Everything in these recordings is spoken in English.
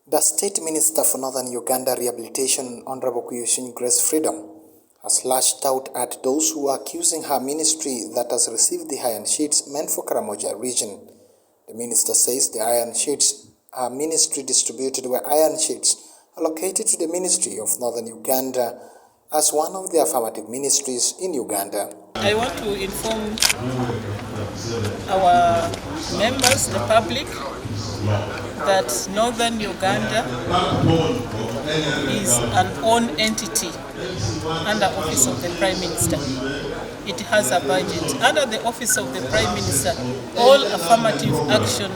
The State Minister for Northern Uganda Rehabilitation, Honorable Kwiyucwiny Grace Freedom, has lashed out at those who are accusing her ministry that has received the iron sheets meant for Karamoja region. The minister says the iron sheets her ministry distributed were iron sheets allocated to the Ministry of Northern Uganda as one of the affirmative ministries in Uganda. I want to inform our members, the public, that Northern Uganda is an own entity under Office of the Prime Minister. It has a budget. Under the Office of the Prime Minister, all affirmative action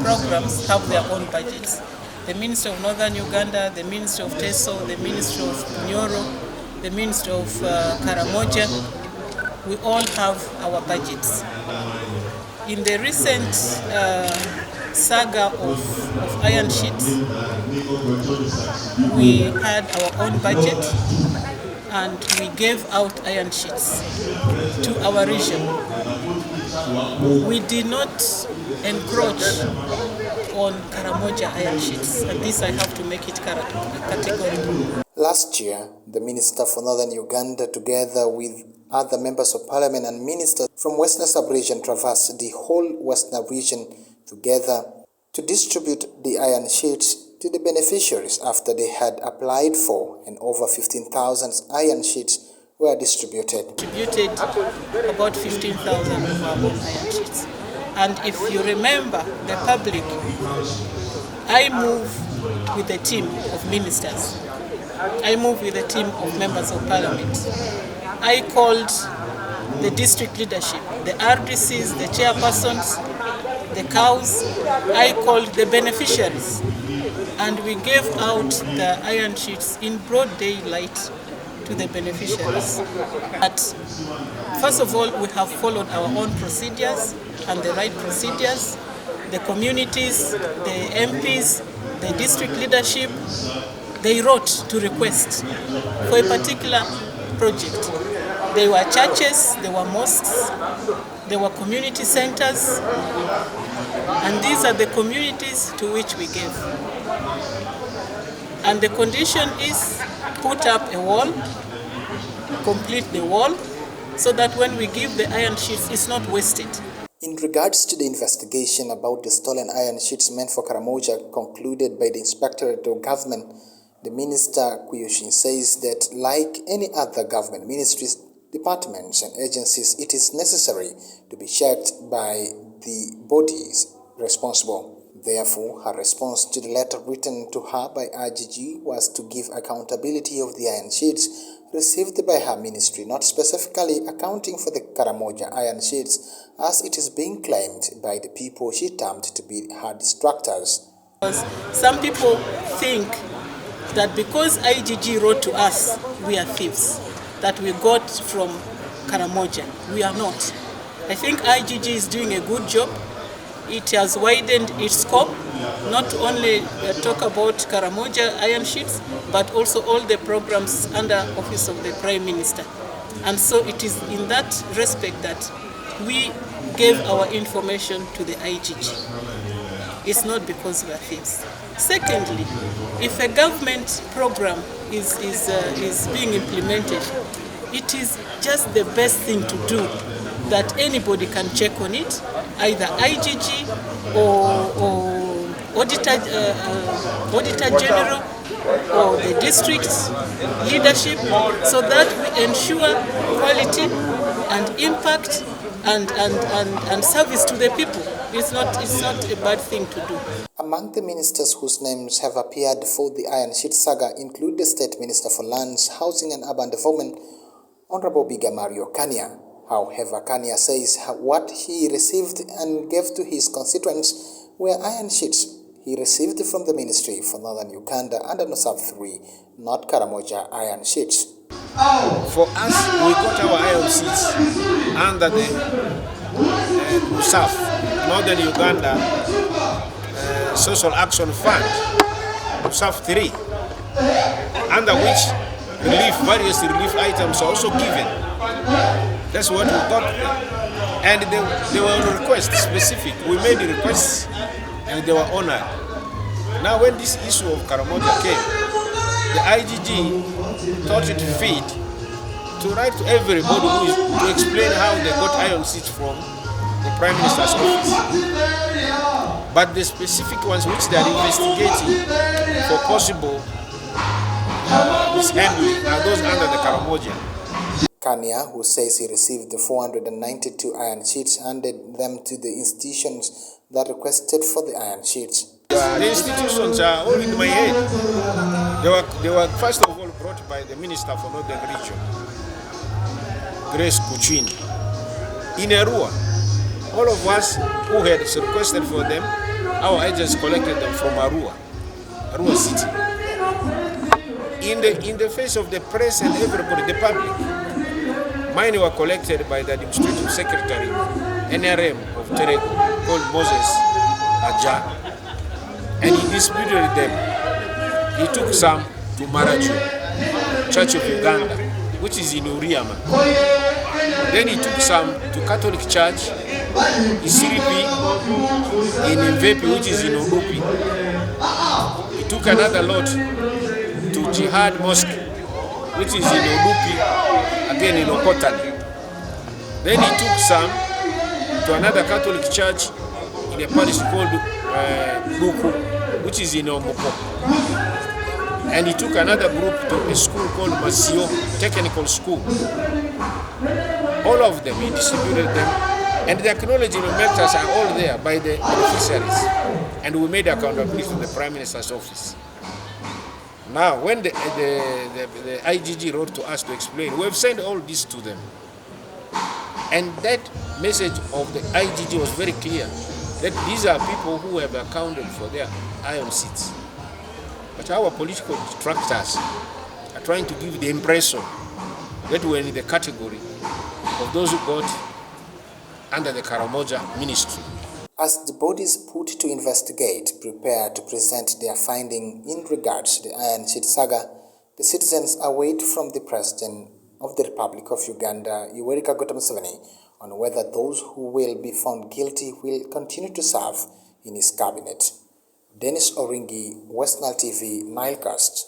programs have their own budgets. The Ministry of Northern Uganda, the Ministry of Teso, the Ministry of Nyoro, the Ministry of Karamoja, we all have our budgets. In the recent saga of iron sheets, we had our own budget and we gave out iron sheets to our region. We did not encroach on Karamoja iron sheets, and this I have to make it categorical. Last year, the Minister for Northern Uganda, together with other members of parliament and ministers from Western Sub-region, traversed the whole Western region together to distribute the iron sheets to the beneficiaries after they had applied for, and over 15,000 iron sheets were distributed. Distributed about 15,000 of our own iron sheets. And if you remember, the public, I move with a team of ministers. I move with a team of members of parliament. I called the district leadership, the RDCs, the chairpersons, the cows. I called the beneficiaries, and we gave out the iron sheets in broad daylight to the beneficiaries. But first of all, we have followed our own procedures and the right procedures. The communities, the MPs, the district leadership, they wrote to request for a particular project. They were churches, they were mosques, they were community centers, and these are the communities to which we gave. And the condition is put up a wall, complete the wall, so that when we give the iron sheets, it's not wasted. In regards to the investigation about the stolen iron sheets meant for Karamoja concluded by the Inspectorate of Government, the Minister Kwiyucwiny says that like any other government ministries, departments and agencies, it is necessary to be checked by the bodies responsible. Therefore, her response to the letter written to her by IGG was to give accountability of the iron sheets received by her ministry, not specifically accounting for the Karamoja iron sheets as it is being claimed by the people she termed to be her detractors. Some people think that because IGG wrote to us, we are thieves, that we got from Karamoja. We are not. I think IGG is doing a good job. It has widened its scope, not only talk about Karamoja iron sheets, but also all the programs under Office of the Prime Minister. And so it is in that respect that we gave our information to the IGG. It's not because we are thieves. Secondly, if a government program is being implemented, it is just the best thing to do that anybody can check on it, either IGG or Auditor General or the district leadership, so that we ensure quality and impact and service to the people. It's not a bad thing to do. Among the ministers whose names have appeared for the iron sheet saga include the State Minister for Lands, Housing and Urban Development, Honorable Mario Kania. However, Kania says what he received and gave to his constituents were iron sheets he received from the Ministry for Northern Uganda under NOSAP 3, not Karamoja iron sheets. For us, we got our iron sheets under the NOSAP, Northern Uganda Social Action Fund, NOSAP 3, under which various relief items are also given. That's what we got. And they were on request specific. We made the requests and they were honored. Now when this issue of Karamoja came, the IGG thought it fit to write to everybody to explain how they got iron seats from the Prime Minister's office. But the specific ones which they are investigating for possible mishandling are those under the Karamoja. Kania, who says he received the 492 iron sheets, handed them to the institutions that requested for the iron sheets. The institutions are all in my head. They were first of all brought by the Minister for Northern Region, Kwiyucwiny, in Arua. All of us who had requested for them, our agents collected them from Arua City. In the face of the press and everybody, the public, mine were collected by the Administrative Secretary, NRM of Terego, called Moses Aja, and he disputed them. He took some to Maraju, Church of Uganda, which is in Uriama. Then he took some to Catholic Church, Isiripi, in Mvepi, which is in Urupi. He took another lot to Jihad Mosque, which is in Urupi, again in Okotani. Then he took some to another Catholic church in a parish called Buku, which is in Omoko. And he took another group to a school called Masio Technical School. All of them, he distributed them. And the acknowledgement letters are all there by the beneficiaries. And we made accountability to the Prime Minister's office. Now, when the IGG wrote to us to explain, we have sent all this to them. And that message of the IGG was very clear, that these are people who have accounted for their iron seats. But our political detractors are trying to give the impression that we're in the category of those who got under the Karamoja ministry. As the bodies put to investigate prepare to present their finding in regards to the iron sheet saga, the citizens await from the President of the Republic of Uganda, Yoweri Kaguta Museveni, on whether those who will be found guilty will continue to serve in his cabinet. Dennis Oringi, West Nile TV, Nilecast.